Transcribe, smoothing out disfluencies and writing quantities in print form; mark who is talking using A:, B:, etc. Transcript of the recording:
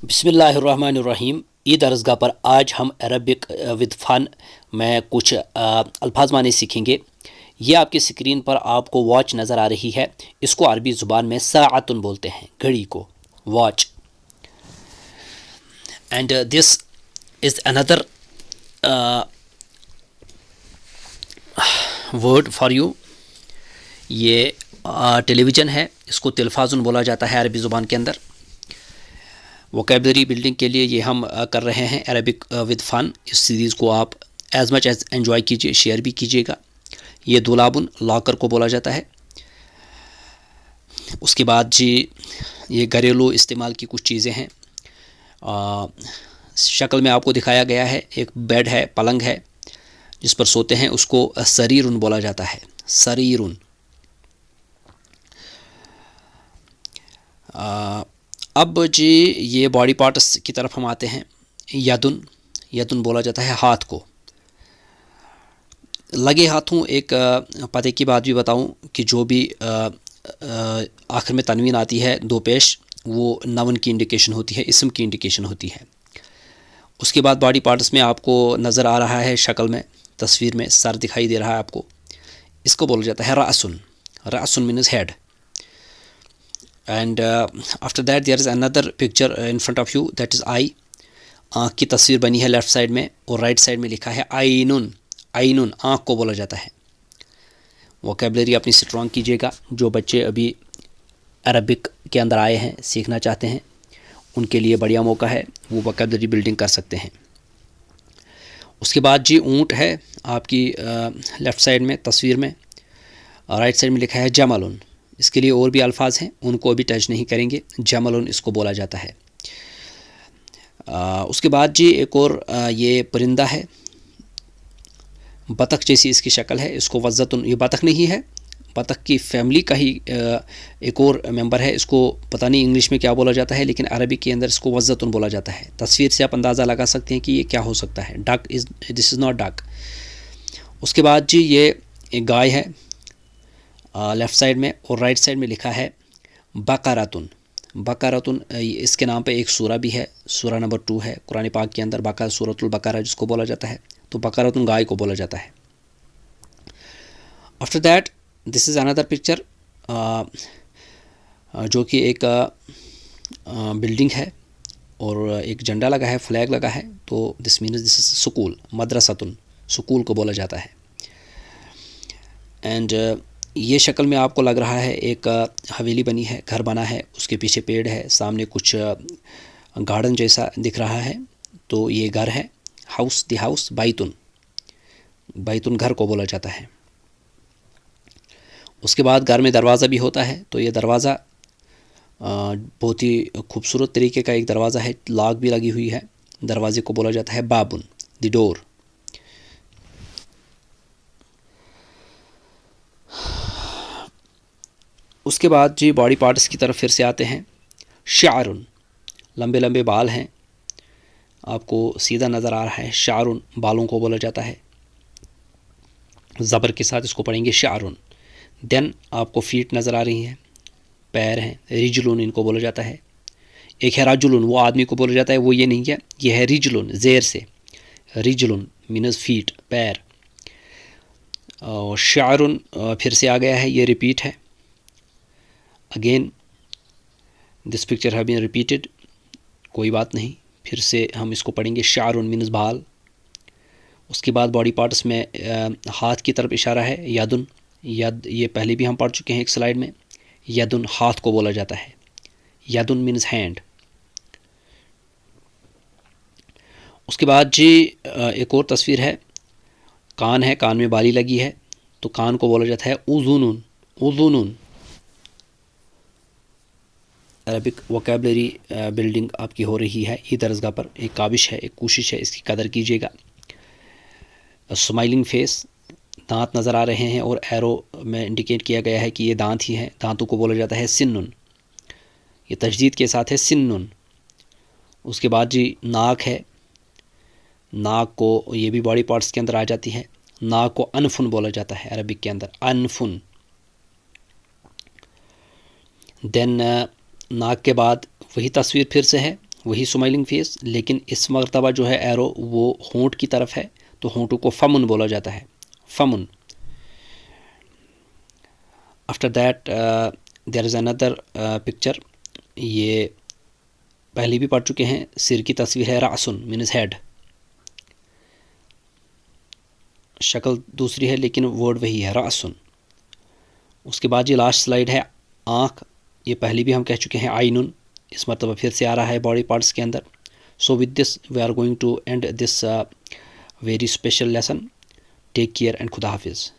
A: बिस्मिल्लाहिर्रहमानिर्रहीम। ईद अर्ज़गा पर आज हम अरबिक विद फ़न में कुछ अल्फाज माने सीखेंगे। ये आपकी स्क्रीन पर आपको वॉच नज़र आ रही है। इसको अरबी ज़ुबान में साअतुन बोलते हैं, घड़ी को, watch. And this is another word for you. ये टेलीविज़न है, इसको तिलफाजुन बोला जाता है अरबी ज़ुबान के अंदर। वोकेबलरी बिल्डिंग के लिए ये हम कर रहे हैं अरबिक विद फ़न। इस सीरीज़ को आप एज़ मच एज़ एंजॉय कीजिए, शेयर भी कीजिएगा। ये दुलाबुन लॉकर को बोला जाता है। उसके बाद जी ये घरेलू इस्तेमाल की कुछ चीज़ें हैं। शक्ल में आपको दिखाया गया है, एक बेड है, पलंग है जिस पर सोते हैं, उसको सरीरुन बोला जाता है, सरीरुन। अब जी ये बॉडी पार्ट्स की तरफ हम आते हैं। यदुन, यदुन बोला जाता है हाथ को। लगे हाथों, एक पते की बात भी बताऊं कि जो भी आखिर में तनवीन आती है दो पेश, वो नवन की इंडिकेशन होती है, इसम की इंडिकेशन होती है। उसके बाद बॉडी पार्ट्स में आपको नज़र आ रहा है, शक्ल में, तस्वीर में सर दिखाई दे रहा है आपको। इसको बोला जाता है रासुन। रासुन means head. And after that there is another picture in front of you, that is eye. आँख की तस्वीर बनी है लेफ़्ट साइड में, और राइट साइड में लिखा है आइनुन। आइनुन आँख को बोला जाता है। वोकेबलरी अपनी स्ट्रॉन्ग कीजिएगा। जो बच्चे अभी अरबिक के अंदर आए हैं, सीखना चाहते हैं, उनके लिए बढ़िया मौका है, वो वोकेबलरी बिल्डिंग कर सकते हैं। उसके बाद जी ऊँट है आपकी लेफ़्ट साइड में तस्वीर में, राइट साइड में लिखा है जमलुन। इसके लिए और भी अल्फाज हैं, उनको अभी टच नहीं करेंगे। जमलुन इसको बोला जाता है। उसके बाद जी एक और ये परिंदा है, बतख जैसी इसकी शक्ल है, इसको वज़्ज़तुन, ये बतख नहीं है, बतख की फैमिली का ही एक और मेंबर है। इसको पता नहीं इंग्लिश में क्या बोला जाता है, लेकिन अरबी के अंदर इसको वज़्ज़तुन बोला जाता है। तस्वीर से आप अंदाज़ा लगा सकते हैं कि ये क्या हो सकता है। Duck is, this is not duck. उसके बाद जी ये एक गाय है लेफ़्ट साइड में, और राइट साइड में लिखा है बकरातुन। बकरातुन, इसके नाम पे एक सूरा भी है, सूरा नंबर 2 है कुरान पाक के अंदर, बकरा, सूरतुल बकरा जिसको बोला जाता है। तो बकरातुन गाय को बोला जाता है। After that this is another picture, जो कि एक बिल्डिंग है और एक झंडा लगा है, फ्लैग लगा है। तो this means this is school, मदरसतुन, स्कूल को बोला जाता है। एंड ये शक्ल में आपको लग रहा है एक हवेली बनी है, घर बना है, उसके पीछे पेड़ है, सामने कुछ गार्डन जैसा दिख रहा है। तो ये घर है, हाउस, द हाउस, बैतुन, बैतुन घर को बोला जाता है। उसके बाद घर में दरवाज़ा भी होता है। तो ये दरवाज़ा बहुत ही खूबसूरत तरीके का एक दरवाज़ा है, लॉक भी लगी हुई है। दरवाजे को बोला जाता है बाबुन, द डोर। उसके बाद जी बॉडी पार्ट्स की तरफ फिर से आते हैं। शारुन, लंबे लंबे बाल हैं, आपको सीधा नज़र आ रहा है। शारुन बालों को बोला जाता है, ज़बर के साथ इसको पढ़ेंगे शारुन। देन आपको फीट नज़र आ रही हैं, पैर हैं, रिजलुन इनको बोला जाता है। एक है राजुलुन, वो आदमी को बोला जाता है, वो ये नहीं है, ये है रिजलुन, ज़ेर से। रिजलुन मीनस फीट, पैर। और शारुन फिर से आ गया है, ये रिपीट है। Again this picture have been repeated, कोई बात नहीं, फिर से हम इसको पढ़ेंगे। शारुन मीनस बाल। उसके बाद बॉडी पार्ट्स में हाथ की तरफ इशारा है, यदुन। यद, ये पहले भी हम पढ़ चुके हैं एक स्लाइड में। यदुन हाथ को बोला जाता है, यदुन मीन्स हैंड। उसके बाद जी एक और तस्वीर है, कान है, कान में बाली लगी है, तो कान को बोला जाता है उज़ुनुन, उज़ुनुन। अरबिक वोकेबलरी बिल्डिंग आपकी हो रही है ईद अर्ज़गा पर। एक काविश है, एक कोशिश है, इसकी कदर कीजिएगा। स्माइलिंग फेस, दांत नज़र आ रहे हैं और एरो में इंडिकेट किया गया है कि ये दांत ही हैं। दांतों को बोला जाता है सिन्नुन, ये तशदीद के साथ है सिन्नुन। उसके बाद जी नाक है, नाक को, ये भी बॉडी पार्ट्स के अंदर आ जाती है। नाक को अनफुन बोला जाता है अरबिक के अंदर, अनफुन। देन नाक के बाद वही तस्वीर फिर से है, वही स्माइलिंग फेस, लेकिन इस मरतबा जो है एरो वो होंठ की तरफ है, तो होंठों को फमुन बोला जाता है, फमुन। After that there is another picture, ये पहले भी पढ़ चुके हैं, सिर की तस्वीर है, रासुन मीन्स हेड, शक्ल दूसरी है लेकिन वर्ड वही है, रासुन। उसके बाद ये लास्ट स्लाइड है, आँख, ये पहले भी हम कह चुके हैं, आइनुन, इस मरतबा फिर से आ रहा है बॉडी पार्ट्स के अंदर। So with this we are going to end this very special lesson. Take care and खुदा हाफिज़।